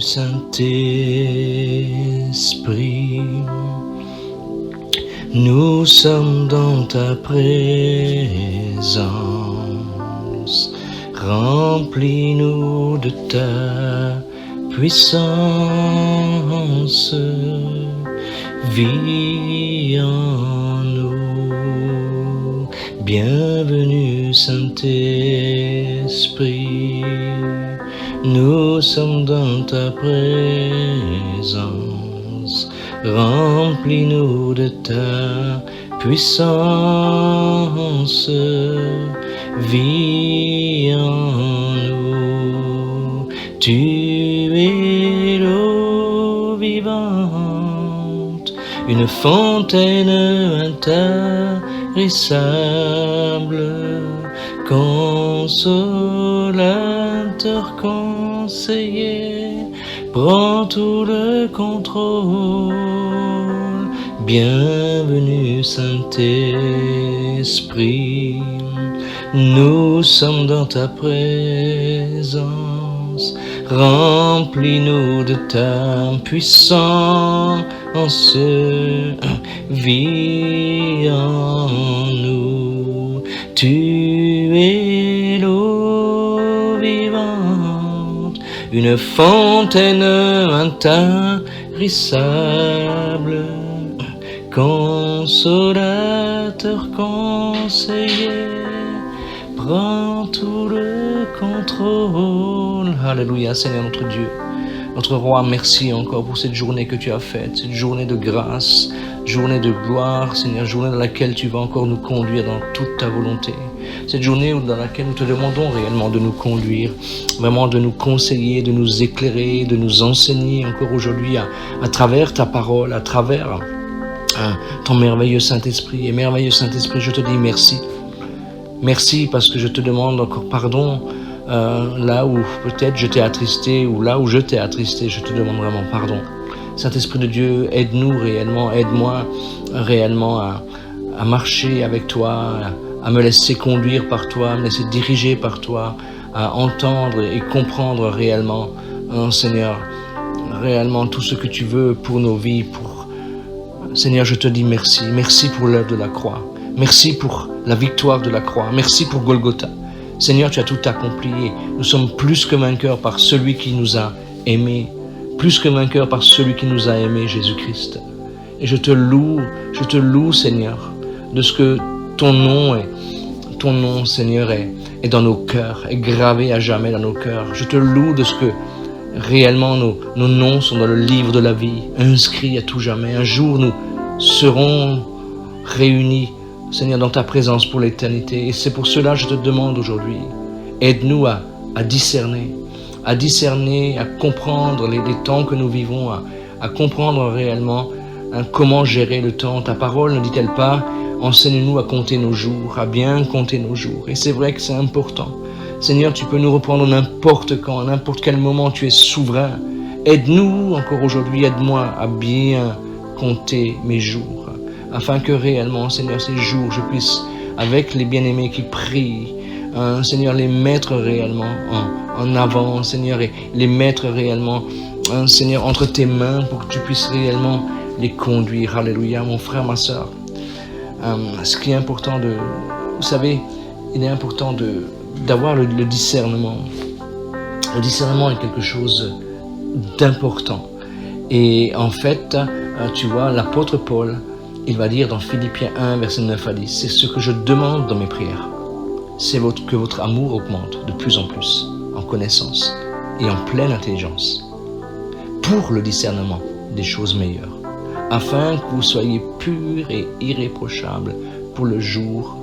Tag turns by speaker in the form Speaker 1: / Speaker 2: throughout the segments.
Speaker 1: Saint-Esprit, nous sommes dans ta présence. Remplis-nous de ta puissance. Vis en nous. Bienvenue Saint-Esprit, nous sommes dans ta présence. Remplis-nous de ta puissance. Vis en nous. Tu es l'eau vivante, une fontaine intarissable, consolateur, conseiller, prends tout le contrôle. Bienvenue Saint-Esprit, nous sommes dans ta présence. Remplis-nous de ta puissance. Vis en nous. Tu es l'eau vivante, une fontaine intarissable, consolateur, conseiller, prends tout le contrôle. Alléluia, Seigneur notre Dieu, notre Roi, merci encore pour cette journée que tu as faite, cette journée de grâce, journée de gloire, Seigneur, journée dans laquelle tu vas encore nous conduire dans toute ta volonté. Cette journée dans laquelle nous te demandons réellement de nous conduire, vraiment de nous conseiller, de nous éclairer, de nous enseigner encore aujourd'hui à travers ta parole, à travers ton merveilleux Saint-Esprit. Et merveilleux Saint-Esprit, je te dis merci. Merci parce que je te demande encore pardon là où peut-être je t'ai attristé ou là où je t'ai attristé, je te demande vraiment pardon. Saint-Esprit de Dieu, aide-nous réellement, aide-moi réellement à marcher avec toi, à me laisser conduire par toi, à me laisser diriger par toi, à entendre et comprendre réellement, Seigneur, réellement tout ce que tu veux pour nos vies. Seigneur, je te dis merci. Merci pour l'œuvre de la croix. Merci pour la victoire de la croix. Merci pour Golgotha. Seigneur, tu as tout accompli. Nous sommes plus que vainqueurs par celui qui nous a aimés. Plus que vainqueurs par celui qui nous a aimés, Jésus-Christ. Et je te loue, Seigneur, de ce que ton nom, Seigneur, est dans nos cœurs, est gravé à jamais dans nos cœurs. Je te loue de ce que réellement nos noms sont dans le livre de la vie, inscrits à tout jamais. Un jour, nous serons réunis, Seigneur, dans ta présence pour l'éternité. Et c'est pour cela que je te demande aujourd'hui, aide-nous à discerner, à comprendre les temps que nous vivons, à comprendre réellement comment gérer le temps. Ta parole ne dit-elle pas, enseigne-nous à compter nos jours, à bien compter nos jours. Et c'est vrai que c'est important. Seigneur, tu peux nous reprendre n'importe quand, à n'importe quel moment, tu es souverain. Aide-nous encore aujourd'hui, aide-moi à bien compter mes jours, afin que réellement, Seigneur, ces jours, je puisse, avec les bien-aimés qui prient, Seigneur, les mettre réellement en avant, Seigneur, et les mettre réellement, Seigneur, entre tes mains pour que tu puisses réellement les conduire. Alléluia, mon frère, ma soeur. Ce qui est important vous savez, il est important d'avoir le discernement. Le discernement est quelque chose d'important. Et en fait, tu vois, l'apôtre Paul, il va dire dans Philippiens 1, verset 9 à 10, c'est ce que je demande dans mes prières. C'est que votre amour augmente de plus en plus en connaissance et en pleine intelligence pour le discernement des choses meilleures, afin que vous soyez purs et irréprochables pour le jour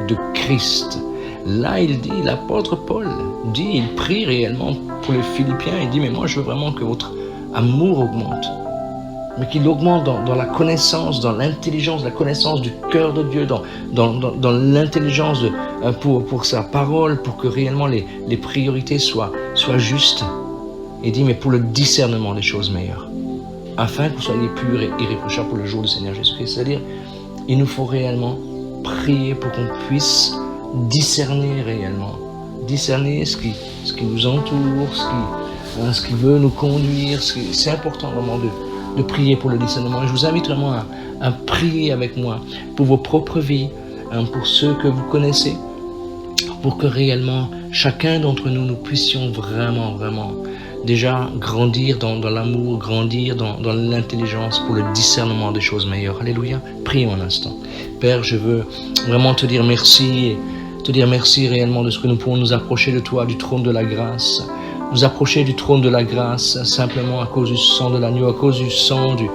Speaker 1: de Christ. Là, il dit, l'apôtre Paul dit, il prie réellement pour les Philippiens, il dit, mais moi je veux vraiment que votre amour augmente, mais qu'il augmente dans la connaissance, dans l'intelligence, la connaissance du cœur de Dieu, dans l'intelligence pour sa parole, pour que réellement les priorités soient justes. Il dit, mais pour le discernement des choses meilleures, afin que vous soyez purs et irréprochables pour le jour du Seigneur Jésus-Christ. C'est-à-dire, il nous faut réellement prier pour qu'on puisse discerner réellement, discerner ce qui nous entoure, ce qui veut nous conduire. C'est important vraiment de prier pour le discernement. Et je vous invite vraiment à prier avec moi pour vos propres vies, pour ceux que vous connaissez, pour que réellement chacun d'entre nous, nous puissions vraiment déjà grandir dans l'amour, grandir dans l'intelligence pour le discernement des choses meilleures. Alléluia. Prions un instant. Père, je veux vraiment te dire merci et te dire merci réellement de ce que nous pouvons nous approcher de toi, du trône de la grâce. Nous approcher du trône de la grâce simplement à cause du sang de l'agneau, à cause du sang du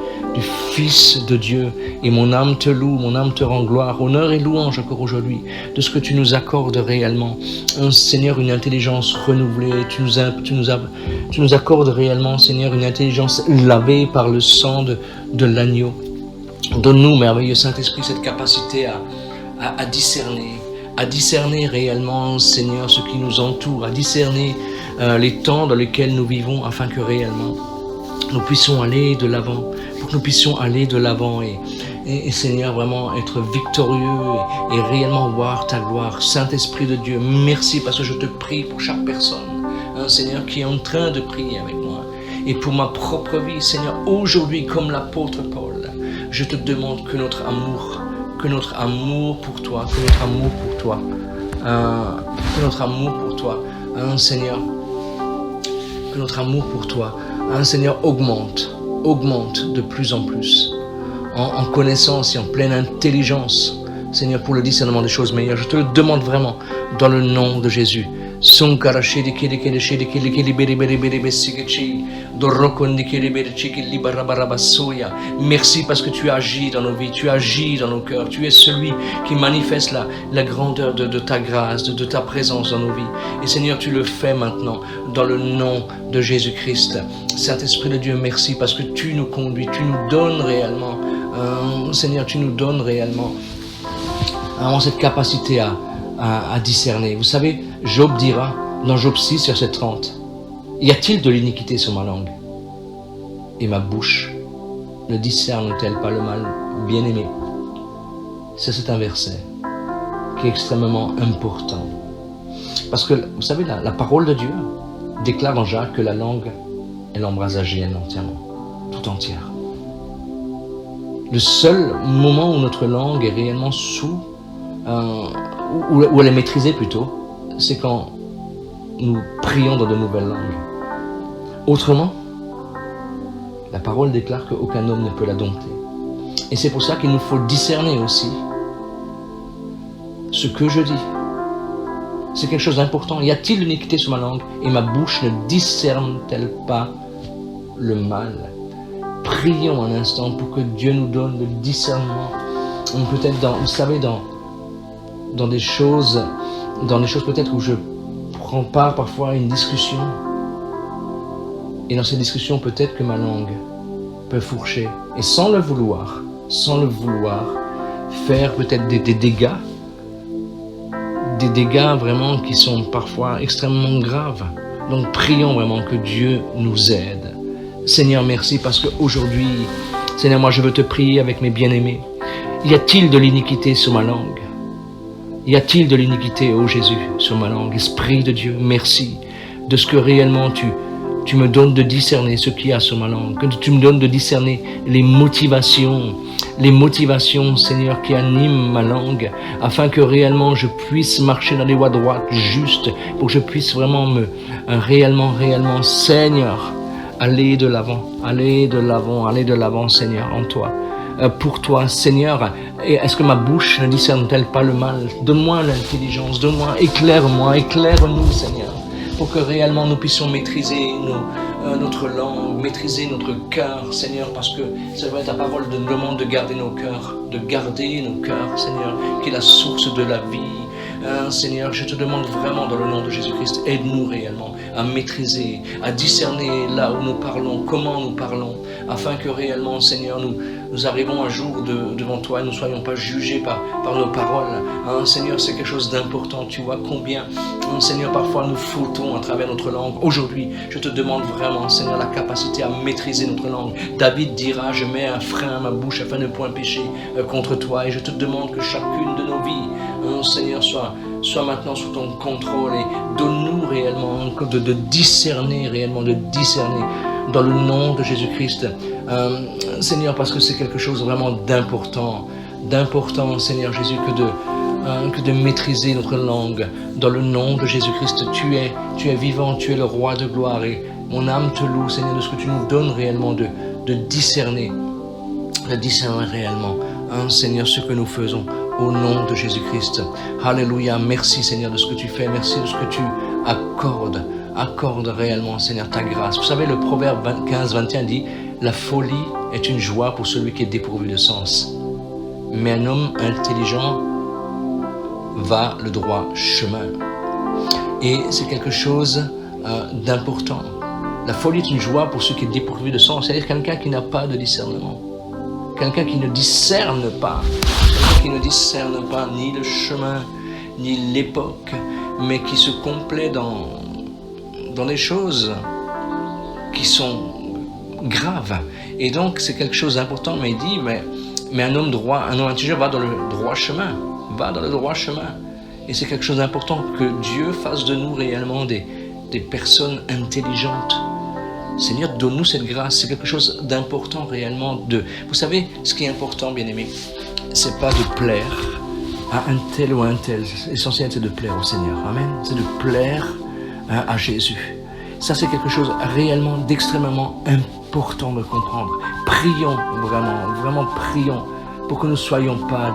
Speaker 1: Fils de Dieu. Et mon âme te loue, mon âme te rend gloire, honneur et louange encore aujourd'hui de ce que tu nous accordes réellement. Seigneur, une intelligence renouvelée, tu nous accordes réellement, Seigneur, une intelligence lavée par le sang de l'agneau. Donne-nous, merveilleux Saint-Esprit, cette capacité à discerner réellement, Seigneur, ce qui nous entoure, à discerner les temps dans lesquels nous vivons, afin que réellement nous puissions aller de l'avant, pour que nous puissions aller de l'avant et Seigneur, vraiment être victorieux et réellement voir ta gloire. Saint-Esprit de Dieu, merci parce que je te prie pour chaque personne, Seigneur, qui est en train de prier avec moi. Et pour ma propre vie, Seigneur, aujourd'hui, comme l'apôtre Paul, je te demande que notre amour pour toi, Seigneur, que notre amour pour toi, Seigneur, augmente de plus en plus, en connaissance et en pleine intelligence, Seigneur, pour le discernement des choses meilleures. Je te le demande vraiment, dans le nom de Jésus. Merci parce que tu agis dans nos vies, tu agis dans nos cœurs, tu es celui qui manifeste la grandeur de ta grâce, de ta présence dans nos vies. Et Seigneur, tu le fais maintenant dans le nom de Jésus-Christ. Saint-Esprit de Dieu, merci parce que tu nous conduis, tu nous donnes réellement, Seigneur, tu nous donnes réellement cette capacité à discerner. Vous savez, Job dira dans Job 6, verset 30, « Y a-t-il de l'iniquité sur ma langue? Et ma bouche ne discerne-t-elle pas le mal? » Bien-aimé, c'est un verset qui est extrêmement important. Parce que, vous savez, la parole de Dieu déclare dans Jacques que la langue est l'embrasagène entièrement, tout entière. Le seul moment où notre langue est réellement où elle est maîtrisée plutôt, c'est quand nous prions dans de nouvelles langues. Autrement, la parole déclare qu'aucun homme ne peut la dompter. Et c'est pour ça qu'il nous faut discerner aussi ce que je dis. C'est quelque chose d'important. Y a-t-il une iniquité sur ma langue et ma bouche ne discerne-t-elle pas le mal? Prions un instant pour que Dieu nous donne le discernement. Peut-être dans des choses peut-être où je prends part parfois à une discussion. Et dans ces discussions, peut-être que ma langue peut fourcher. Et sans le vouloir, faire peut-être des dégâts vraiment qui sont parfois extrêmement graves. Donc prions vraiment que Dieu nous aide. Seigneur, merci parce qu'aujourd'hui, Seigneur, moi je veux te prier avec mes bien-aimés. Y a-t-il de l'iniquité sur ma langue? Y a-t-il de l'iniquité, ô Jésus, sur ma langue? Esprit de Dieu, merci de ce que réellement tu me donnes de discerner ce qu'il y a sur ma langue, que tu me donnes de discerner les motivations, Seigneur, qui animent ma langue, afin que réellement je puisse marcher dans les voies droites, justes, pour que je puisse vraiment réellement, Seigneur, aller de l'avant, Seigneur, en toi. Pour toi, Seigneur, est-ce que ma bouche ne discerne-t-elle pas le mal? Donne-moi l'intelligence, éclaire-nous, Seigneur, pour que réellement nous puissions maîtriser notre langue, maîtriser notre cœur, Seigneur, parce que c'est vrai, ta parole nous demande de garder nos cœurs, Seigneur, qui est la source de la vie. Seigneur, je te demande vraiment dans le nom de Jésus-Christ, aide-nous réellement à maîtriser, à discerner là où nous parlons, comment nous parlons, afin que réellement, Seigneur, nous arrivons un jour devant toi et nous ne soyons pas jugés par nos paroles. Seigneur, c'est quelque chose d'important. Tu vois combien, Seigneur, parfois nous fautons à travers notre langue. Aujourd'hui, je te demande vraiment, Seigneur, la capacité à maîtriser notre langue. David dira, je mets un frein à ma bouche afin de ne point pécher contre toi. Et je te demande que chacune de nos vies, Seigneur, soit soit maintenant sous ton contrôle et donne-nous réellement de discerner réellement, de discerner dans le nom de Jésus-Christ. Seigneur, parce que c'est quelque chose vraiment d'important, Seigneur Jésus, que de maîtriser notre langue. Dans le nom de Jésus-Christ, tu es vivant, tu es le roi de gloire et mon âme te loue, Seigneur, de ce que tu nous donnes réellement de discerner réellement, Seigneur, ce que nous faisons au nom de Jésus-Christ. Alléluia, merci Seigneur de ce que tu fais, merci de ce que tu accorde réellement, Seigneur, ta grâce. Vous savez, le proverbe 15-21 dit « La folie est une joie pour celui qui est dépourvu de sens. Mais un homme intelligent va le droit chemin. » Et c'est quelque chose d'important. La folie est une joie pour ceux qui est dépourvu de sens, c'est-à-dire quelqu'un qui n'a pas de discernement. Quelqu'un qui ne discerne pas. Quelqu'un qui ne discerne pas ni le chemin, ni l'époque, mais qui se complaît dans des choses qui sont graves. Et donc, c'est quelque chose d'important, mais il dit, mais un homme intelligent va dans le droit chemin. Va dans le droit chemin. Et c'est quelque chose d'important que Dieu fasse de nous réellement des personnes intelligentes. Seigneur, donne-nous cette grâce. C'est quelque chose d'important réellement. Vous savez, ce qui est important, bien-aimés, c'est pas de plaire à un tel ou un tel. L'essentiel, c'est de plaire au Seigneur. Amen. C'est de plaire à Jésus. Ça, c'est quelque chose réellement d'extrêmement important de comprendre. Prions vraiment prions pour que nous ne soyons pas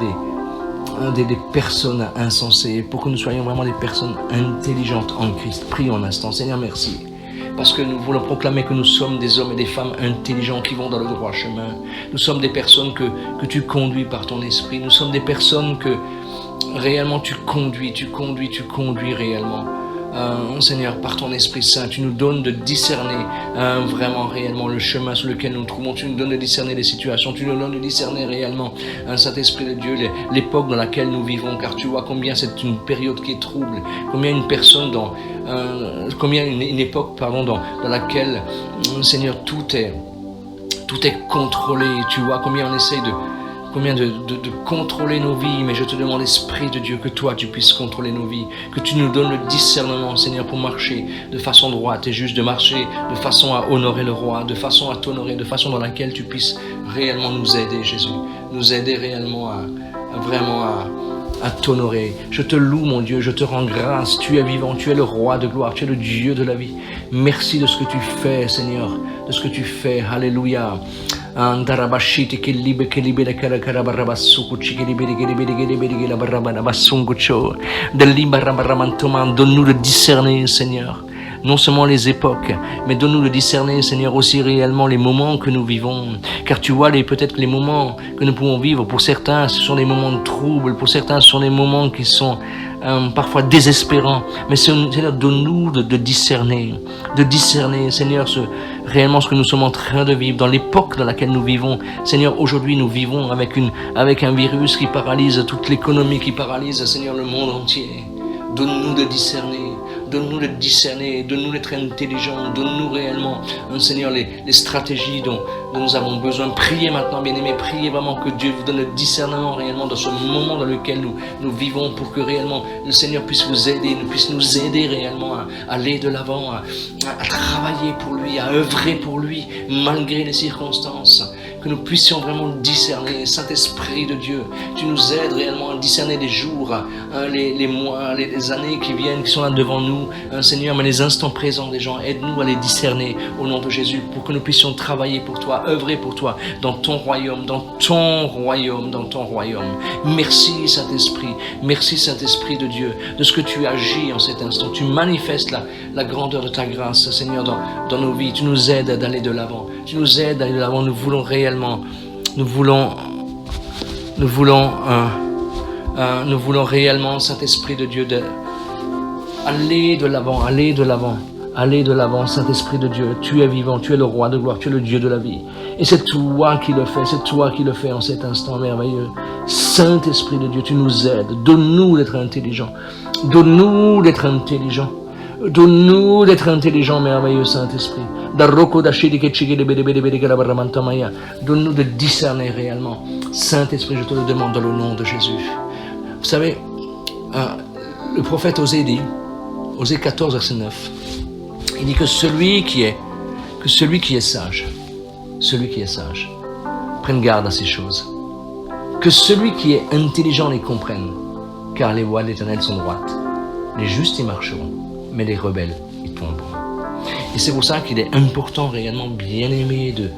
Speaker 1: des personnes insensées, pour que nous soyons vraiment des personnes intelligentes en Christ. Prions un instant. Seigneur, merci. Parce que nous voulons proclamer que nous sommes des hommes et des femmes intelligents qui vont dans le droit chemin. Nous sommes des personnes que tu conduis par ton esprit. Nous sommes des personnes que réellement tu conduis réellement. Seigneur, par ton Esprit Saint, tu nous donnes de discerner vraiment, réellement le chemin sur lequel nous nous trouvons. Tu nous donnes de discerner les situations. Tu nous donnes de discerner réellement, Saint-Esprit de Dieu, l'époque dans laquelle nous vivons. Car tu vois combien c'est une période qui est trouble. Combien une personne une époque, dans laquelle, Seigneur, tout est contrôlé. Tu vois combien on essaye de contrôler nos vies, mais je te demande, Esprit de Dieu, que toi tu puisses contrôler nos vies, que tu nous donnes le discernement, Seigneur, pour marcher de façon droite et juste, de marcher de façon à honorer le roi, de façon à t'honorer, de façon dans laquelle tu puisses réellement nous aider, Jésus, nous aider réellement à t'honorer. Je te loue, mon Dieu, je te rends grâce, tu es vivant, tu es le roi de gloire, tu es le Dieu de la vie. Merci de ce que tu fais, Seigneur, de ce que tu fais. Alléluia. Andarabashiti che libera carabarabassucucci che liberi la barrabanabassunguccio del libarabaramantoma. Donne-nous de discerner, Seigneur, non seulement les époques, mais donne-nous de discerner, Seigneur, aussi réellement les moments que nous vivons. Car tu vois, peut-être que les moments que nous pouvons vivre, pour certains, ce sont des moments de trouble, pour certains, ce sont des moments qui sont parfois désespérants. Mais Seigneur, donne-nous de discerner, Seigneur, réellement ce que nous sommes en train de vivre, dans l'époque dans laquelle nous vivons. Seigneur, aujourd'hui, nous vivons avec un virus qui paralyse toute l'économie, qui paralyse, Seigneur, le monde entier. Donne-nous de discerner, donne-nous d'être intelligents, donne-nous réellement, Seigneur, les stratégies dont nous avons besoin. Priez maintenant, bien-aimés, priez vraiment que Dieu vous donne le discernement réellement dans ce moment dans lequel nous vivons, pour que réellement le Seigneur puisse vous aider, puisse nous aider réellement à aller de l'avant, à travailler pour lui, à œuvrer pour lui, malgré les circonstances. Que nous puissions vraiment discerner. Saint-Esprit de Dieu, tu nous aides réellement à discerner les jours, les mois, les années qui viennent, qui sont là devant nous, Seigneur, mais les instants présents des gens, aide-nous à les discerner au nom de Jésus, pour que nous puissions travailler pour toi, œuvrer pour toi, dans ton royaume, Merci Saint-Esprit de Dieu, de ce que tu agis en cet instant. Tu manifestes la grandeur de ta grâce, Seigneur, dans nos vies. Tu nous aides d'aller de l'avant. Nous voulons réellement, nous voulons réellement, Saint-Esprit de Dieu, aller de l'avant, Saint-Esprit de Dieu. Tu es vivant, tu es le roi de gloire, tu es le Dieu de la vie. Et c'est toi qui le fais en cet instant merveilleux. Saint-Esprit de Dieu, tu nous aides. Donne-nous d'être intelligents. Donne-nous d'être intelligents, merveilleux Saint-Esprit. Donne-nous de discerner réellement. Saint-Esprit, je te le demande dans le nom de Jésus. Vous savez, le prophète Osée dit, Osée 14, verset 9, il dit que celui qui est sage, prenne garde à ces choses. Que celui qui est intelligent les comprenne, car les voies de l'Éternel sont droites. Les justes y marcheront, mais les rebelles y tomberont. Et c'est pour ça qu'il est important réellement, bien aimé, de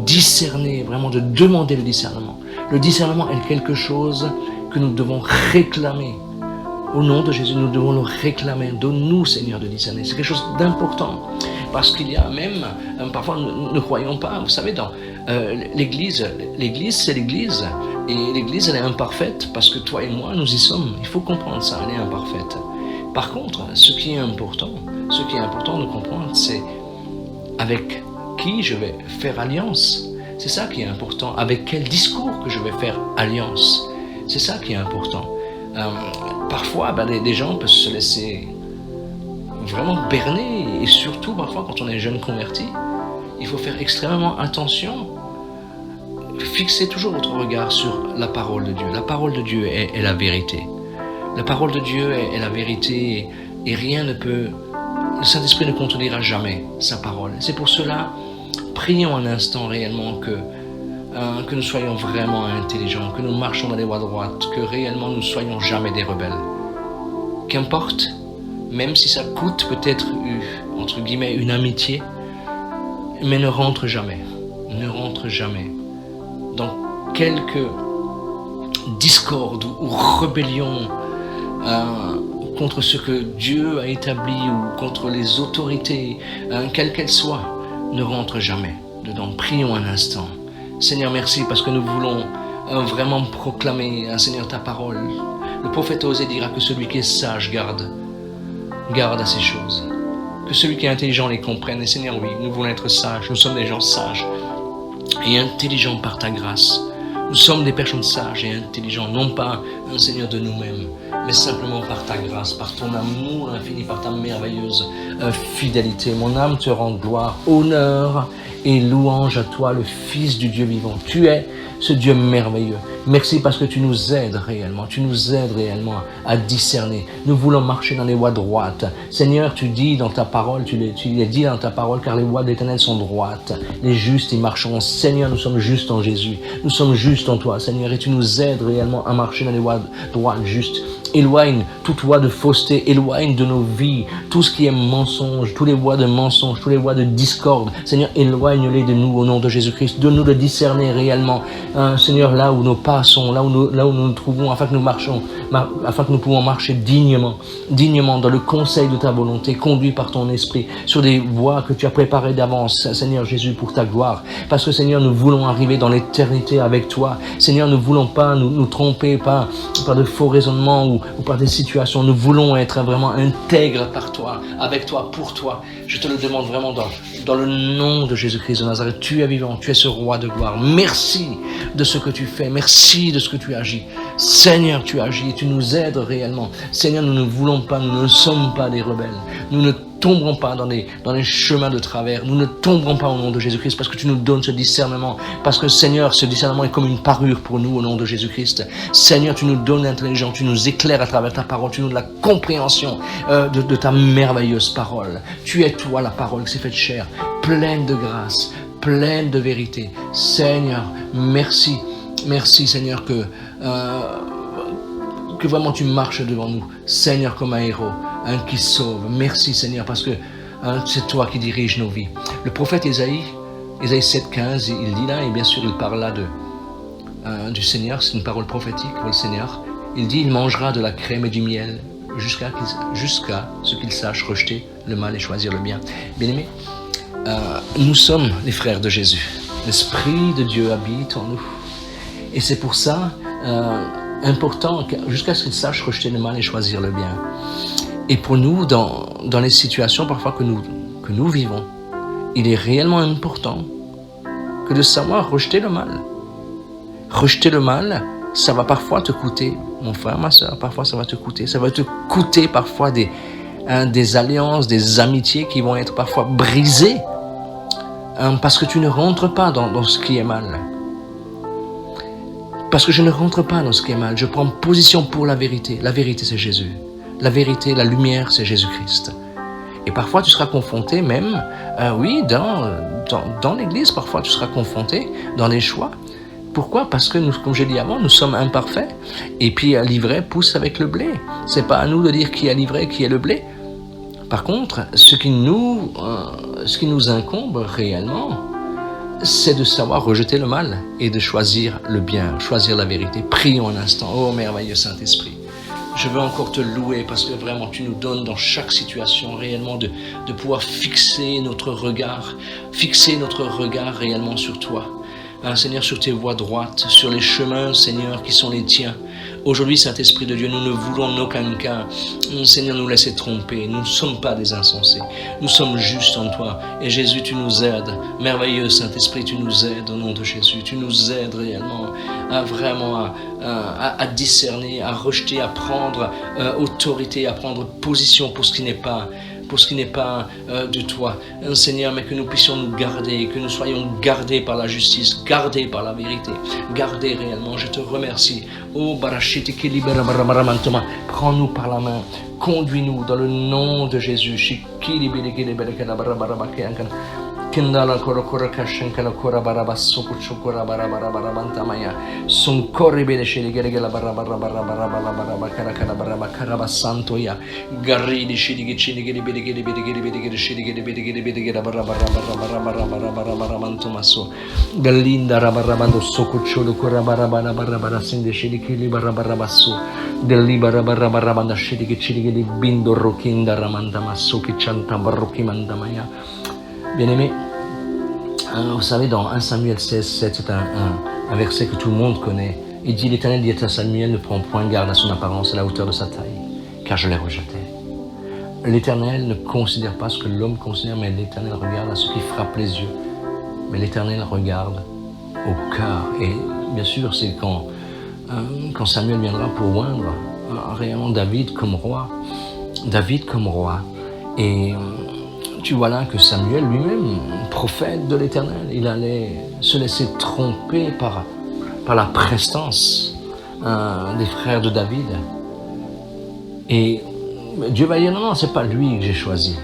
Speaker 1: discerner, vraiment de demander le discernement. Le discernement est quelque chose que nous devons réclamer. Au nom de Jésus, nous devons le réclamer. Donne-nous, Seigneur, de discerner. C'est quelque chose d'important. Parce qu'il y a même, parfois nous ne croyons pas, vous savez, dans l'église c'est l'église. Et l'église, elle est imparfaite parce que toi et moi, nous y sommes. Il faut comprendre ça, elle est imparfaite. Par contre, ce qui est important de comprendre, c'est avec qui je vais faire alliance. C'est ça qui est important. Avec quel discours que je vais faire alliance. C'est ça qui est important. Parfois, des gens peuvent se laisser vraiment berner, et surtout parfois quand on est jeune converti, il faut faire extrêmement attention. Fixez toujours votre regard sur la parole de Dieu. La parole de Dieu est la vérité. La parole de Dieu est la vérité, et rien ne peut... Le Saint-Esprit ne contredira jamais sa parole. C'est pour cela, prions un instant réellement que nous soyons vraiment intelligents, que nous marchons dans les voies droites, que réellement nous ne soyons jamais des rebelles. Qu'importe, même si ça coûte peut-être, entre guillemets, une amitié, mais ne rentre jamais dans quelque discorde ou rébellion contre ce que Dieu a établi ou contre les autorités, quelles qu'elles soient, ne rentre jamais dedans. Prions un instant. Seigneur, merci parce que nous voulons vraiment proclamer, Seigneur, ta parole. Le prophète Osée dira que celui qui est sage garde à ces choses. Que celui qui est intelligent les comprenne. Et Seigneur, oui, nous voulons être sages. Nous sommes des gens sages et intelligents par ta grâce. Nous sommes des personnes sages et intelligents, non pas un Seigneur de nous-mêmes, mais simplement par ta grâce, par ton amour infini, par ta merveilleuse fidélité. Mon âme te rend gloire, honneur et louange à toi, le Fils du Dieu vivant. Tu es ce Dieu merveilleux. Merci parce que tu nous aides réellement à discerner. Nous voulons marcher dans les voies droites. Seigneur, tu dis dans ta parole, tu l'as dit dans ta parole, car les voies de l'Éternel sont droites. Les justes y marcheront. Seigneur, nous sommes justes en Jésus. Nous sommes justes en toi, Seigneur, et tu nous aides réellement à marcher dans les voies droites, justes. Éloigne toute voie de fausseté, éloigne de nos vies tout ce qui est mensonge, tous les voies de mensonge, tous les voies de discorde. Seigneur, éloigne-les de nous au nom de Jésus-Christ. Donne-nous de discerner réellement, Seigneur, là où nos pas sont, là où nous nous trouvons, afin que nous pouvons marcher dignement dans le conseil de ta volonté, conduit par ton esprit, sur des voies que tu as préparées d'avance, Seigneur Jésus, pour ta gloire. Parce que, Seigneur, nous voulons arriver dans l'éternité avec toi. Seigneur, nous ne voulons pas nous tromper par de faux raisonnements ou par des situations. Nous voulons être vraiment intègres par toi, avec toi, pour toi. Je te le demande vraiment dans le nom de Jésus-Christ de Nazareth. Tu es vivant, tu es ce roi de gloire. Merci de ce que tu fais, merci de ce que tu agis. Seigneur, tu agis et tu nous aides réellement. Seigneur, nous ne voulons pas, nous ne sommes pas des rebelles. Nous ne tomberons pas dans les chemins de travers. Nous ne tomberons pas au nom de Jésus-Christ parce que tu nous donnes ce discernement. Parce que, Seigneur, ce discernement est comme une parure pour nous au nom de Jésus-Christ. Seigneur, tu nous donnes l'intelligence, tu nous éclaires à travers ta parole, tu nous donnes la compréhension de ta merveilleuse parole. Tu es toi la parole qui s'est faite chair, pleine de grâce, pleine de vérité. Seigneur, merci. Merci, Seigneur, que vraiment tu marches devant nous. Seigneur, comme un héros, qui sauve. Merci, Seigneur, parce que c'est toi qui diriges nos vies. Le prophète Ésaïe 7,15, il dit là, et bien sûr, il parle là du Seigneur, c'est une parole prophétique pour le Seigneur. Il dit, il mangera de la crème et du miel jusqu'à ce qu'il sache rejeter le mal et choisir le bien. Bien-aimés, nous sommes les frères de Jésus. L'Esprit de Dieu habite en nous. Et c'est pour ça important jusqu'à ce qu'il sache rejeter le mal et choisir le bien. Et pour nous, dans les situations parfois que nous vivons, il est réellement important que de savoir rejeter le mal. Rejeter le mal, ça va parfois te coûter, mon frère, ma soeur, parfois ça va te coûter. Ça va te coûter parfois des alliances, des amitiés qui vont être parfois brisées parce que tu ne rentres pas dans ce qui est mal. Parce que je ne rentre pas dans ce qui est mal. Je prends position pour la vérité. La vérité, c'est Jésus. La vérité, la lumière, c'est Jésus-Christ. Et parfois, tu seras confronté même, dans l'Église, parfois tu seras confronté dans les choix. Pourquoi? Parce que nous, comme j'ai dit avant, nous sommes imparfaits. Et puis l'ivraie pousse avec le blé. C'est pas à nous de dire qui est l'ivraie, qui est le blé. Par contre, ce qui nous incombe réellement, c'est de savoir rejeter le mal et de choisir le bien, choisir la vérité. Prions un instant. Oh merveilleux Saint-Esprit. Je veux encore te louer parce que vraiment tu nous donnes dans chaque situation réellement de pouvoir fixer notre regard réellement sur toi. Seigneur, sur tes voies droites, sur les chemins, Seigneur, qui sont les tiens. Aujourd'hui, Saint-Esprit de Dieu, nous ne voulons en aucun cas, Seigneur, nous laisser tromper. Nous ne sommes pas des insensés. Nous sommes justes en toi. Et Jésus, tu nous aides. Merveilleux Saint-Esprit, tu nous aides au nom de Jésus. Tu nous aides réellement à discerner, à rejeter, à prendre autorité, à prendre position pour ce qui n'est pas de toi, Seigneur, mais que nous puissions nous garder, que nous soyons gardés par la justice, gardés par la vérité, gardés réellement. Je te remercie. Oh, Barashiti qui libère Baramarantoma, prends-nous par la main, conduis-nous dans le nom de Jésus. Kendala korokora kashankala kora barabasso kuchokora barabarabantamaya son corribele sheligela barabarabarabarabarabarabarabarabarabarabasantoya garidi shiligeli bedigeli barabarabarabarabarabarabarabaramantomaso galinda rabarabando sokucholo kora barabarabarabara sinde shiligeli barabarabasso deli barabarabarabanda shiligeli bindo rokinda ramandamaso kichanta barokimandamaya. Bien-aimés, vous savez, dans 1 Samuel 16, 7, c'est un verset que tout le monde connaît. Il dit, l'Éternel dit à Samuel, ne prends point garde à son apparence, à la hauteur de sa taille, car je l'ai rejeté. L'Éternel ne considère pas ce que l'homme considère, mais l'Éternel regarde à ce qui frappe les yeux. Mais l'Éternel regarde au cœur. Et bien sûr, c'est quand Samuel viendra pour oindre réellement David comme roi. Et tu vois là que Samuel lui-même, prophète de l'Éternel, il allait se laisser tromper par la prestance des frères de David. Et Dieu va dire non, c'est pas lui que j'ai choisi.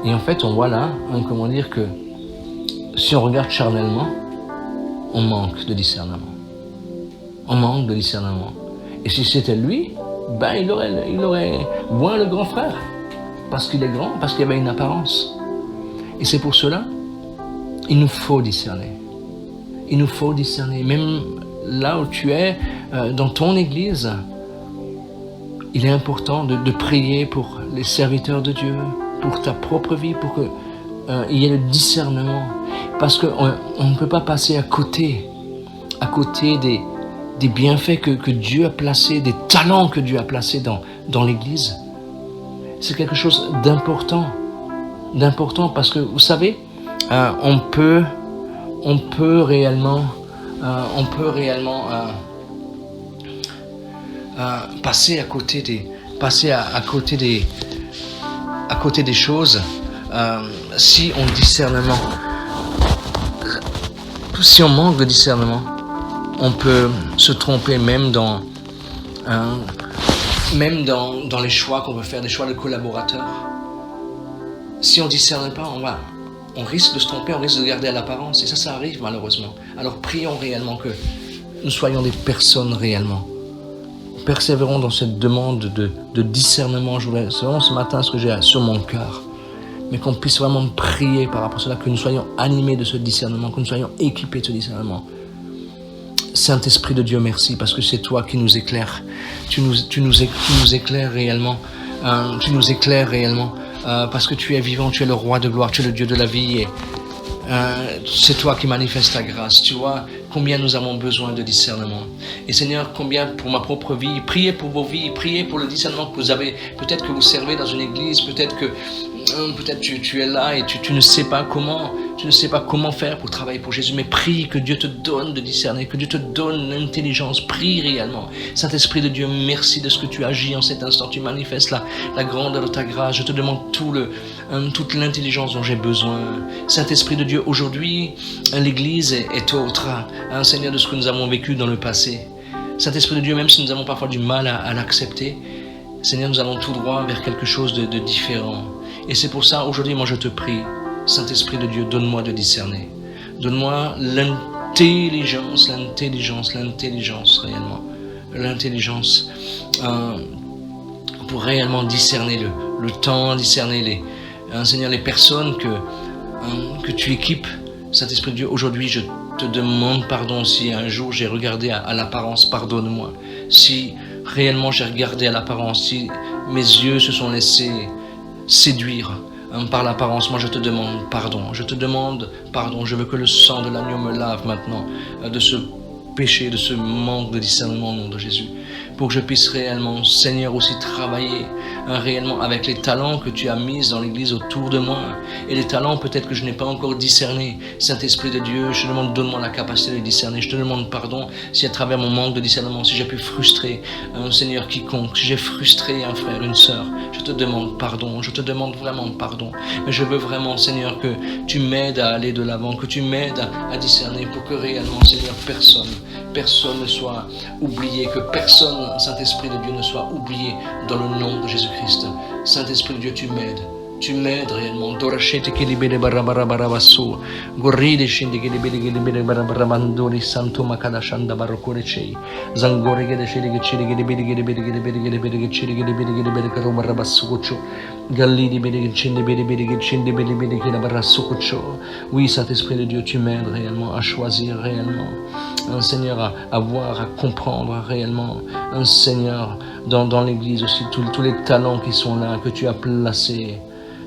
Speaker 1: Et en fait, on voit là, que si on regarde charnellement, on manque de discernement. Et si c'était lui, il aurait moins le grand frère. Parce qu'il est grand, parce qu'il y avait une apparence. Et c'est pour cela, il nous faut discerner. Même là où tu es, dans ton église, il est important de prier pour les serviteurs de Dieu, pour ta propre vie, pour qu'il y ait le discernement. Parce qu'on ne peut pas passer à côté des bienfaits que Dieu a placés, des talents que Dieu a placés dans l'église. C'est quelque chose d'important parce que vous savez, on peut réellement passer à côté des choses si on manque de discernement, on peut se tromper même dans les choix qu'on veut faire, des choix de collaborateurs. Si on ne discerne pas, on risque de se tromper, on risque de garder à l'apparence. Et ça arrive malheureusement. Alors prions réellement que nous soyons des personnes réellement. Persévérons dans cette demande de discernement. C'est vraiment ce matin ce que j'ai sur mon cœur. Mais qu'on puisse vraiment prier par rapport à cela, que nous soyons animés de ce discernement, que nous soyons équipés de ce discernement. Saint-Esprit de Dieu, merci, parce que c'est toi qui nous éclaires. Tu nous éclaires réellement. Parce que tu es vivant, tu es le roi de gloire, tu es le Dieu de la vie. Et c'est toi qui manifestes ta grâce. Tu vois combien nous avons besoin de discernement. Et Seigneur, combien pour ma propre vie, priez pour vos vies, priez pour le discernement que vous avez. Peut-être que vous servez dans une église, peut-être tu es là et tu ne sais pas comment faire pour travailler pour Jésus, mais prie que Dieu te donne de discerner, que Dieu te donne l'intelligence, prie réellement. Saint-Esprit de Dieu, merci de ce que tu agis en cet instant, tu manifestes la grandeur de ta grâce, je te demande toute l'intelligence dont j'ai besoin. Saint-Esprit de Dieu, aujourd'hui, l'Église est autre, Seigneur, de ce que nous avons vécu dans le passé. Saint-Esprit de Dieu, même si nous avons parfois du mal à l'accepter, Seigneur, nous allons tout droit vers quelque chose de différent. Et c'est pour ça, aujourd'hui, moi je te prie, Saint-Esprit de Dieu, donne-moi de discerner. Donne-moi l'intelligence réellement. L'intelligence pour réellement discerner le temps, discerner Seigneur, les personnes que tu équipes, Saint-Esprit de Dieu. Aujourd'hui, je te demande pardon si un jour j'ai regardé à l'apparence, pardonne-moi. Si réellement j'ai regardé à l'apparence, si mes yeux se sont laissés séduire par l'apparence, moi je te demande pardon. Je te demande pardon. Je veux que le sang de l'agneau me lave maintenant de ce péché, de ce manque de discernement au nom de Jésus. Pour que je puisse réellement, Seigneur, aussi travailler réellement avec les talents que tu as mis dans l'église autour de moi. Et les talents peut-être que je n'ai pas encore discernés. Saint-Esprit de Dieu, je te demande, donne-moi la capacité de les discerner. Je te demande pardon si à travers mon manque de discernement, si j'ai pu frustrer Seigneur quiconque, si j'ai frustré un frère, une sœur, je te demande pardon. Je te demande vraiment pardon. Mais je veux vraiment, Seigneur, que tu m'aides à aller de l'avant, que tu m'aides à discerner pour que réellement, Seigneur, personne ne soit oublié, que personne, Saint-Esprit de Dieu, ne soit oublié dans le nom de Jésus-Christ. Saint-Esprit de Dieu, tu m'aides. Tu m'aides réellement. Dorachete che libere barabarabasso. Gorride scende che libere barabarabandori santo makada shanda barokore cei. Zangore che decide che cede che libere che libere che libere che libere che cede che libere che libere che roba rabassuccio. Galli di bere che scende bere che scende bere che la barassuccio. Oui, Saint-Esprit de Dieu, tu m'aides réellement à choisir réellement. Un Seigneur à voir, à comprendre réellement. Un Seigneur dans l'église aussi, tous les talents qui sont là, que tu as placés.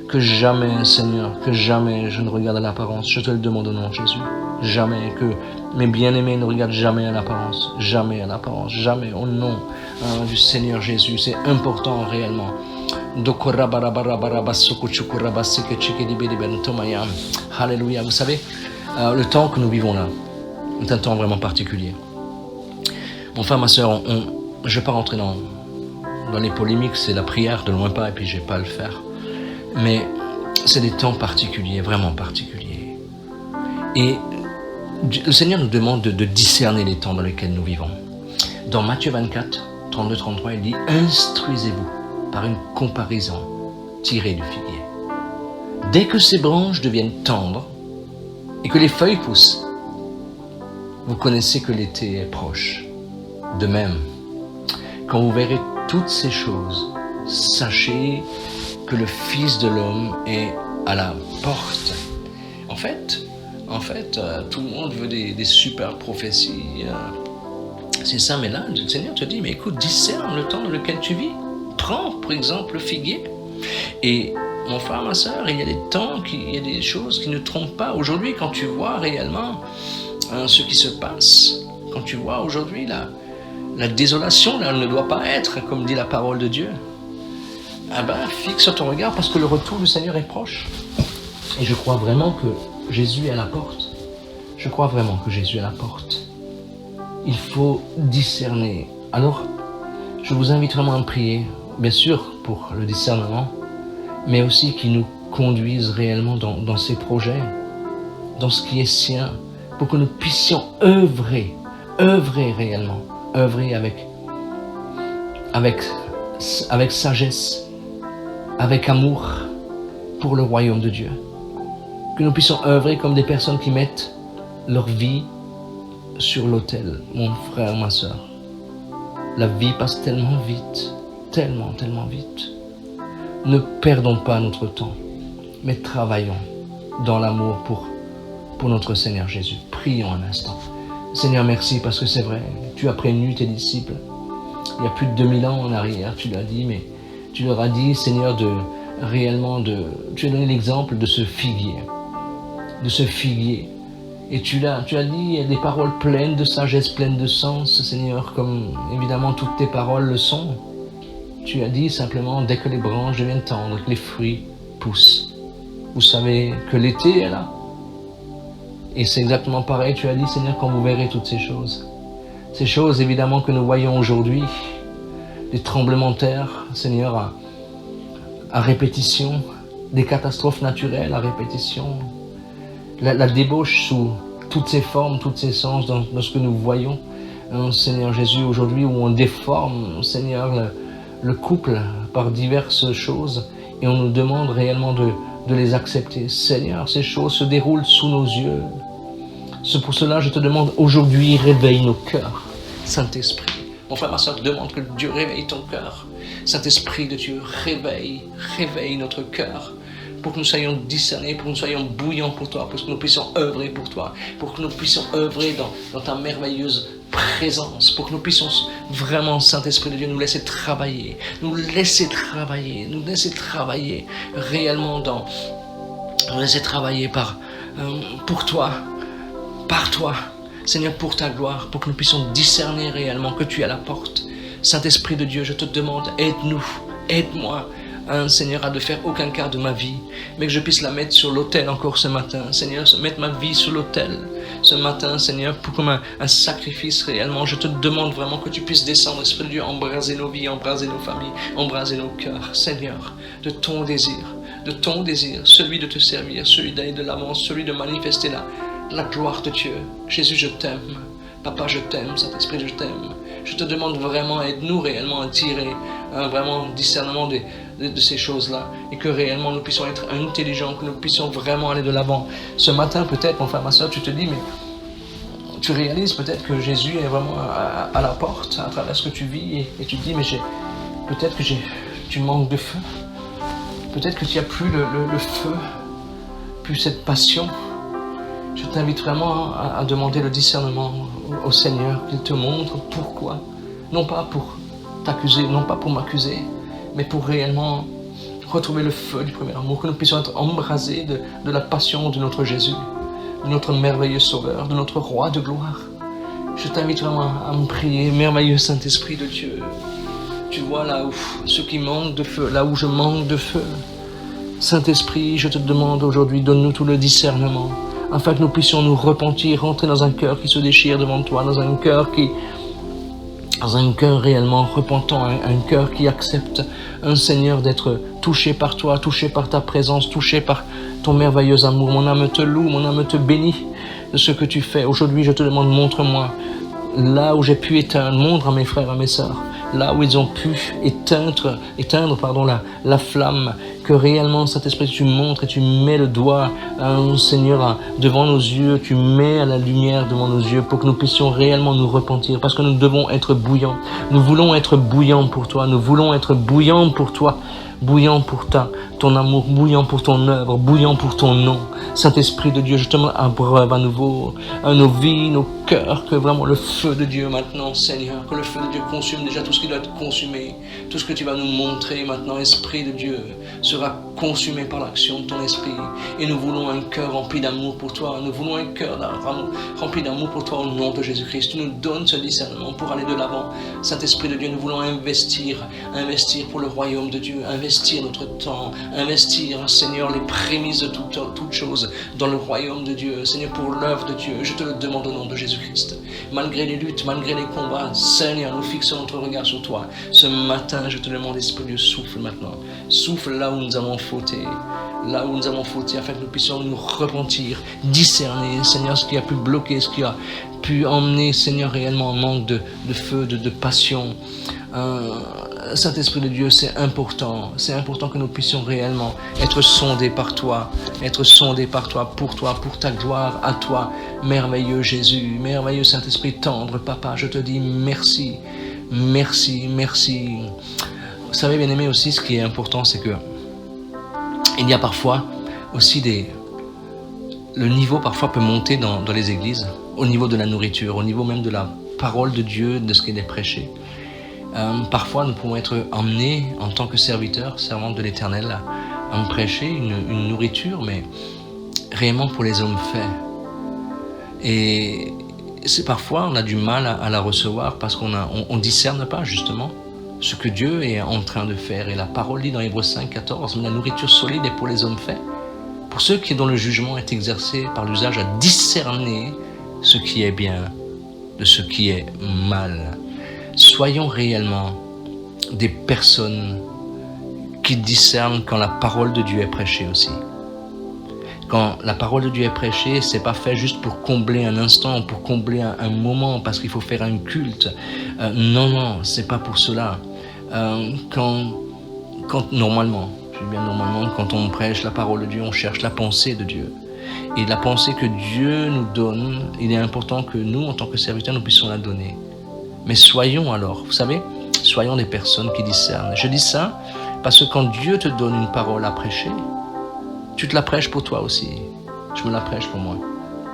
Speaker 1: Que jamais, Seigneur, que jamais je ne regarde à l'apparence. Je te le demande au nom de Jésus. Jamais que mes bien-aimés ne regardent jamais à l'apparence. Jamais à l'apparence. Jamais au nom du Seigneur Jésus. C'est important réellement. Alléluia. Vous savez, le temps que nous vivons là est un temps vraiment particulier. Mon frère, ma soeur, je ne vais pas rentrer dans les polémiques. C'est la prière de loin pas et puis je ne vais pas le faire. Mais c'est des temps particuliers, vraiment particuliers. Et le Seigneur nous demande de discerner les temps dans lesquels nous vivons. Dans Matthieu 24, 32-33, il dit « Instruisez-vous par une comparaison tirée du figuier. Dès que ces branches deviennent tendres et que les feuilles poussent, vous connaissez que l'été est proche. De même, quand vous verrez toutes ces choses, sachez que le Fils de l'homme est à la porte. » En fait, tout le monde veut des super prophéties. C'est ça, mais là, le Seigneur te dit, mais écoute, discerne le temps dans lequel tu vis. Prends, par exemple, le figuier. Et mon frère, ma soeur, il y a des temps, il y a des choses qui ne trompent pas. Aujourd'hui, quand tu vois réellement ce qui se passe, quand tu vois aujourd'hui la désolation, là, elle ne doit pas être, comme dit la parole de Dieu. Ah ben, fixe ton regard parce que le retour du Seigneur est proche. Et je crois vraiment que Jésus est à la porte. Je crois vraiment que Jésus est à la porte. Il faut discerner. Alors, je vous invite vraiment à prier, bien sûr pour le discernement, mais aussi qu'il nous conduise réellement dans ses projets, dans ce qui est sien, pour que nous puissions œuvrer réellement, œuvrer avec sagesse, avec amour pour le royaume de Dieu. Que nous puissions œuvrer comme des personnes qui mettent leur vie sur l'autel, mon frère, ma soeur. La vie passe tellement vite, tellement vite. Ne perdons pas notre temps, mais travaillons dans l'amour pour notre Seigneur Jésus. Prions un instant. Seigneur, merci parce que c'est vrai, tu as prévenu tes disciples. Il y a plus de 2000 ans en arrière, tu l'as dit, mais tu leur as dit, Seigneur, tu as donné l'exemple de ce figuier. Et tu as dit des paroles pleines de sagesse, pleines de sens, Seigneur, comme évidemment toutes tes paroles le sont. Tu as dit simplement, dès que les branches deviennent tendres, que les fruits poussent. Vous savez que l'été est là. Et c'est exactement pareil, tu as dit, Seigneur, quand vous verrez toutes ces choses. Ces choses, évidemment, que nous voyons aujourd'hui, des tremblements de terre, Seigneur, à répétition, des catastrophes naturelles à répétition, la débauche sous toutes ses formes, toutes ses sens dans ce que nous voyons, Seigneur Jésus, aujourd'hui, où on déforme, Seigneur, le couple par diverses choses et on nous demande réellement de les accepter. Seigneur, ces choses se déroulent sous nos yeux. C'est pour cela, je te demande aujourd'hui, réveille nos cœurs. Saint-Esprit, mon frère, ma soeur, demande que Dieu réveille ton cœur. Saint-Esprit de Dieu, réveille notre cœur. Pour que nous soyons discernés, pour que nous soyons bouillants pour toi, pour que nous puissions œuvrer pour toi, pour que nous puissions œuvrer dans ta merveilleuse présence, pour que nous puissions vraiment, Saint-Esprit de Dieu, nous laisser travailler réellement nous laisser travailler pour toi, par toi, Seigneur, pour ta gloire, pour que nous puissions discerner réellement que tu es à la porte. Saint-Esprit de Dieu, je te demande, aide-nous, aide-moi, Seigneur, à ne faire aucun cas de ma vie, mais que je puisse la mettre sur l'autel encore ce matin. Seigneur, mettre ma vie sur l'autel ce matin, Seigneur, pour comme un sacrifice réellement. Je te demande vraiment que tu puisses descendre, Esprit de Dieu, embraser nos vies, embraser nos familles, embraser nos cœurs, Seigneur, de ton désir, celui de te servir, celui d'aller de l'avant, celui de manifester la gloire de Dieu. Jésus, je t'aime. Papa, je t'aime. Saint-Esprit, je t'aime. Je te demande vraiment, aide-nous réellement à tirer vraiment discernement de ces choses-là et que réellement nous puissions être intelligents, que nous puissions vraiment aller de l'avant. Ce matin, peut-être, mon frère, ma soeur, tu te dis, mais tu réalises peut-être que Jésus est vraiment à la porte à travers ce que tu vis et tu te dis, mais peut-être que tu manques de feu. Peut-être que tu n'as plus le feu, plus cette passion. Je t'invite vraiment à demander le discernement au Seigneur, qu'il te montre pourquoi. Non pas pour t'accuser, non pas pour m'accuser, mais pour réellement retrouver le feu du premier amour, que nous puissions être embrasés de la passion de notre Jésus, de notre merveilleux Sauveur, de notre Roi de gloire. Je t'invite vraiment à me prier, merveilleux Saint-Esprit de Dieu. Tu vois là où ce qui manque de feu, là où je manque de feu. Saint-Esprit, je te demande aujourd'hui, donne-nous tout le discernement, afin que nous puissions nous repentir, rentrer dans un cœur qui se déchire devant toi, dans un cœur réellement repentant, un cœur qui accepte, un Seigneur, d'être touché par toi, touché par ta présence, touché par ton merveilleux amour. Mon âme te loue, mon âme te bénit de ce que tu fais. Aujourd'hui, je te demande, montre-moi là où j'ai pu éteindre, montre à mes frères, à mes sœurs, là où ils ont pu éteindre la flamme, que réellement, Saint-Esprit, tu montres et tu mets le doigt, Seigneur, devant nos yeux, tu mets à la lumière devant nos yeux pour que nous puissions réellement nous repentir, parce que nous devons être bouillants. Nous voulons être bouillants pour toi, nous voulons être bouillants pour toi, bouillants pour ton amour, bouillants pour ton œuvre, bouillants pour ton nom. Saint-Esprit de Dieu, je te mets à breuve à nouveau nos vies, nos cœurs, que vraiment le feu de Dieu maintenant, Seigneur, que le feu de Dieu consume déjà tout ce qui doit être consumé, tout ce que tu vas nous montrer maintenant, Esprit de Dieu, sera consumé par l'action de ton Esprit. Et nous voulons un cœur rempli d'amour pour toi, nous voulons un cœur rempli d'amour pour toi au nom de Jésus-Christ. Tu nous donnes ce discernement pour aller de l'avant. Saint-Esprit de Dieu, nous voulons investir pour le royaume de Dieu, investir notre temps, investir, Seigneur, les prémices de toutes choses dans le royaume de Dieu, Seigneur, pour l'œuvre de Dieu. Je te le demande au nom de Jésus-Christ. Malgré les luttes, malgré les combats, Seigneur, nous fixons notre regard sur toi. Ce matin, je te demande, Esprit de Dieu, souffle maintenant. Souffle là où nous avons fauté, afin que nous puissions nous repentir, discerner, Seigneur, ce qui a pu bloquer, ce qui a pu emmener, Seigneur, réellement en manque de feu, de passion. Saint-Esprit de Dieu, c'est important que nous puissions réellement être sondés par toi, pour ta gloire, à toi, merveilleux Jésus, merveilleux Saint-Esprit tendre, Papa, je te dis merci. Vous savez, bien-aimés, aussi, ce qui est important, c'est que il y a parfois aussi le niveau parfois peut monter dans les églises, au niveau de la nourriture, au niveau même de la parole de Dieu, de ce qu'il est prêché. Parfois, nous pouvons être emmenés en tant que serviteurs, servantes de l'Éternel, à prêcher une nourriture, mais réellement pour les hommes faits. Et c'est parfois, on a du mal à la recevoir parce qu'on discerne pas justement ce que Dieu est en train de faire. Et la parole dit dans Hébreux 5, 14, « La nourriture solide est pour les hommes faits, pour ceux dont le jugement est exercé par l'usage à discerner ce qui est bien de ce qui est mal. » Soyons réellement des personnes qui discernent quand la parole de Dieu est prêchée aussi. Quand la parole de Dieu est prêchée, c'est pas fait juste pour combler un instant, pour combler un moment, parce qu'il faut faire un culte. Non, c'est pas pour cela. quand normalement, je dis bien normalement, quand on prêche la parole de Dieu, on cherche la pensée de Dieu. Et la pensée que Dieu nous donne, il est important que nous, en tant que serviteurs, nous puissions la donner. Mais soyons alors, vous savez, soyons des personnes qui discernent. Je dis ça parce que quand Dieu te donne une parole à prêcher, tu te la prêches pour toi aussi. Je me la prêche pour moi.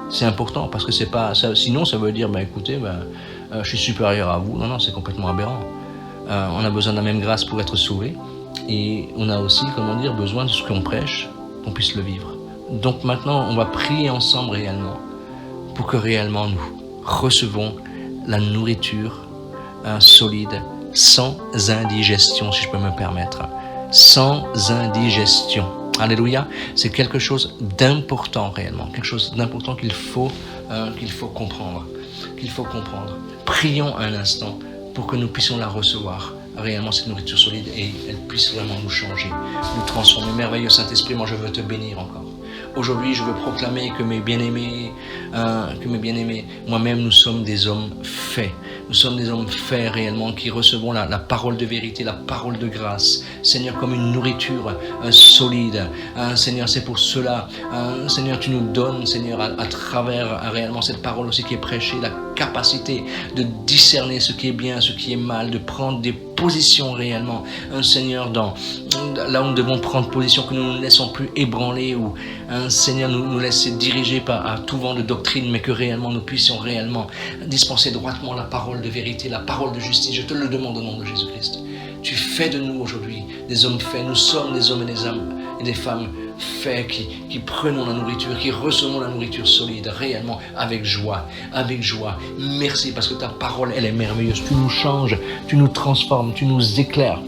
Speaker 1: C'est important parce que c'est pas ça, sinon ça veut dire écoutez, je suis supérieur à vous. Non, c'est complètement aberrant. On a besoin de la même grâce pour être sauvé et on a aussi, besoin de ce qu'on prêche, qu'on puisse le vivre. Donc maintenant, on va prier ensemble réellement pour que réellement nous recevons la nourriture solide, sans indigestion, si je peux me permettre. Sans indigestion. Alléluia. C'est quelque chose d'important réellement, quelque chose d'important qu'il faut comprendre. Prions un instant pour que nous puissions la recevoir, réellement cette nourriture solide, et elle puisse vraiment nous changer, nous transformer. Merveilleux Saint-Esprit, moi je veux te bénir encore. Aujourd'hui, je veux proclamer que mes bien-aimés, moi-même, nous sommes des hommes faits. Nous sommes des hommes faits réellement qui recevons la parole de vérité, la parole de grâce. Seigneur, comme une nourriture solide. Seigneur, c'est pour cela, Seigneur, tu nous donnes, Seigneur, à travers réellement cette parole aussi qui est prêchée, la capacité de discerner ce qui est bien, ce qui est mal, de prendre des position réellement, Seigneur, là où nous devons prendre position, que nous ne nous laissons plus ébranler ou Seigneur nous laisser diriger à tout vent de doctrine, mais que réellement nous puissions réellement dispenser droitement la parole de vérité, la parole de justice. Je te le demande au nom de Jésus-Christ. Tu fais de nous aujourd'hui des hommes faits. Nous sommes des hommes et des femmes faits qui prenons la nourriture, qui recevons la nourriture solide réellement avec joie. Merci parce que ta parole, elle est merveilleuse. Tu nous changes, tu nous transformes, tu nous éclaires.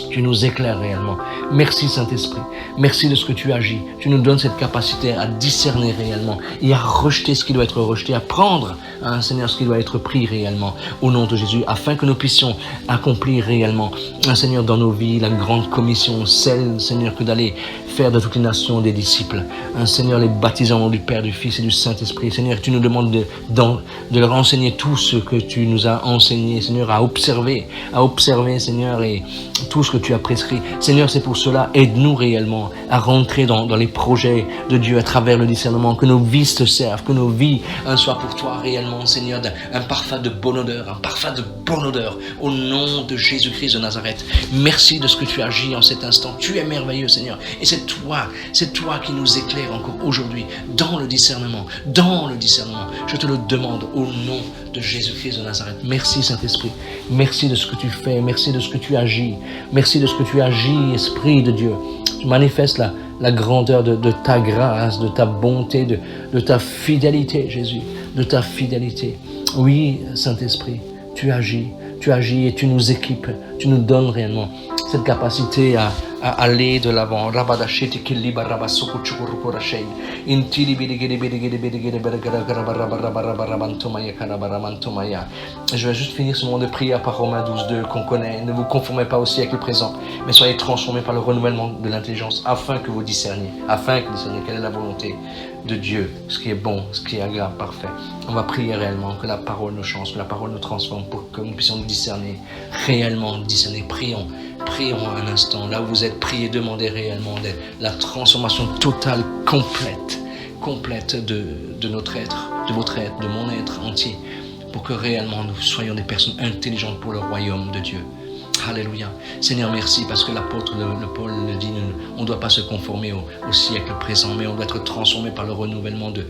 Speaker 1: Tu nous éclaires réellement. Merci Saint-Esprit. Merci de ce que tu agis. Tu nous donnes cette capacité à discerner réellement et à rejeter ce qui doit être rejeté, à prendre, Seigneur, ce qui doit être pris réellement au nom de Jésus, afin que nous puissions accomplir réellement, Seigneur, dans nos vies, la grande commission, celle, Seigneur, que d'aller faire de toutes les nations des disciples. Seigneur, les baptisant au nom du Père, du Fils et du Saint-Esprit. Seigneur, tu nous demandes de leur enseigner tout ce que tu nous as enseigné, Seigneur, à observer, Seigneur, et tout ce que tu as prescrit. Seigneur, c'est pour cela, aide-nous réellement à rentrer dans les projets de Dieu à travers le discernement, que nos vies te servent, que nos vies soient pour toi réellement, Seigneur, un parfum de bonne odeur, au nom de Jésus-Christ de Nazareth. Merci de ce que tu agis en cet instant. Tu es merveilleux, Seigneur, et c'est toi qui nous éclaires encore aujourd'hui dans le discernement. Je te le demande au nom de Jésus-Christ de Nazareth. Merci Saint-Esprit, merci de ce que tu fais, merci de ce que tu agis, merci de ce que tu agis, Esprit de Dieu. Tu manifestes la grandeur de ta grâce, de ta bonté, de ta fidélité, Jésus, de ta fidélité. Oui, Saint-Esprit, tu agis et tu nous équipes, tu nous donnes réellement cette capacité à aller de l'avant. Je vais juste finir ce moment de prière par Romains 12:2 qu'on connaît. Ne vous conformez pas au siècle présent, mais soyez transformés par le renouvellement de l'intelligence, afin que vous discerniez quelle est la volonté de Dieu, ce qui est bon, ce qui est agréable, parfait. On va prier réellement que la parole nous change, que la parole nous transforme pour que nous puissions discerner, réellement discerner. Prions un instant, là où vous êtes, priez, demandez réellement la transformation totale, complète de notre être, de votre être, de mon être entier, pour que réellement nous soyons des personnes intelligentes pour le royaume de Dieu. Alléluia. Seigneur, merci parce que l'apôtre Paul le dit, on ne doit pas se conformer au siècle présent, mais on doit être transformé par le renouvellement de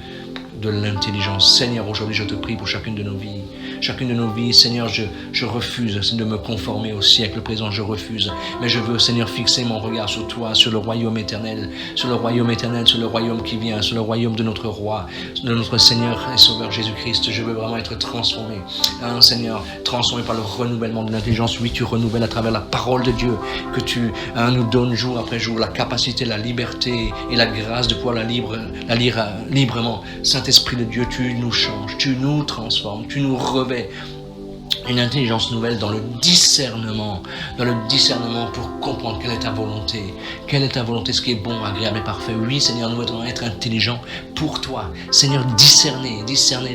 Speaker 1: l'intelligence. Seigneur, aujourd'hui, je te prie pour chacune de nos vies, Seigneur, je refuse de me conformer au siècle présent, je refuse. Mais je veux, Seigneur, fixer mon regard sur toi, sur le royaume éternel, sur le royaume qui vient, sur le royaume de notre roi, de notre Seigneur et Sauveur Jésus-Christ. Je veux vraiment être transformé, Seigneur, transformé par le renouvellement de l'intelligence. Oui, tu renouvelles à travers la parole de Dieu que tu nous donnes jour après jour, la capacité, la liberté et la grâce de pouvoir la lire librement. Saint-Esprit de Dieu, tu nous changes, tu nous transformes, tu nous revêts une intelligence nouvelle dans le discernement pour comprendre quelle est ta volonté, ce qui est bon, agréable et parfait. Oui, Seigneur, nous voudrons être intelligents pour toi. Seigneur, discerner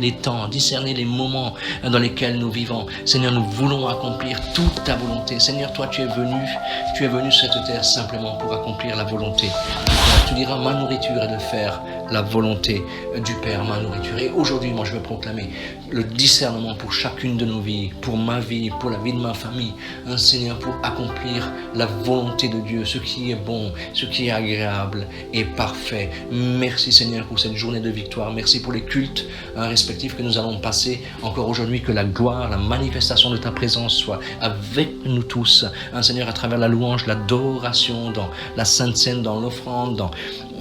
Speaker 1: les temps, discerner les moments dans lesquels nous vivons. Seigneur, nous voulons accomplir toute ta volonté. Seigneur, toi, tu es venu sur cette terre simplement pour accomplir la volonté. Tu diras, ma nourriture est de faire la volonté du Père, ma nourriture. Et aujourd'hui, moi, je veux proclamer le discernement pour chacune de nos vies, pour ma vie, pour la vie de ma famille, Seigneur, pour accomplir la volonté de Dieu, ce qui est bon, ce qui est agréable et parfait. Merci, Seigneur, pour cette journée de victoire. Merci pour les cultes respectifs que nous allons passer encore aujourd'hui. Que la gloire, la manifestation de ta présence soit avec nous tous, Seigneur, à travers la louange, l'adoration, dans la Sainte Seine, dans l'offrande,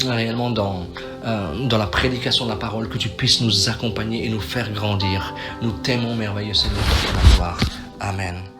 Speaker 1: réellement dans la prédication de la parole, que tu puisses nous accompagner et nous faire grandir. Nous t'aimons, merveilleux Seigneur, pour la gloire. Amen.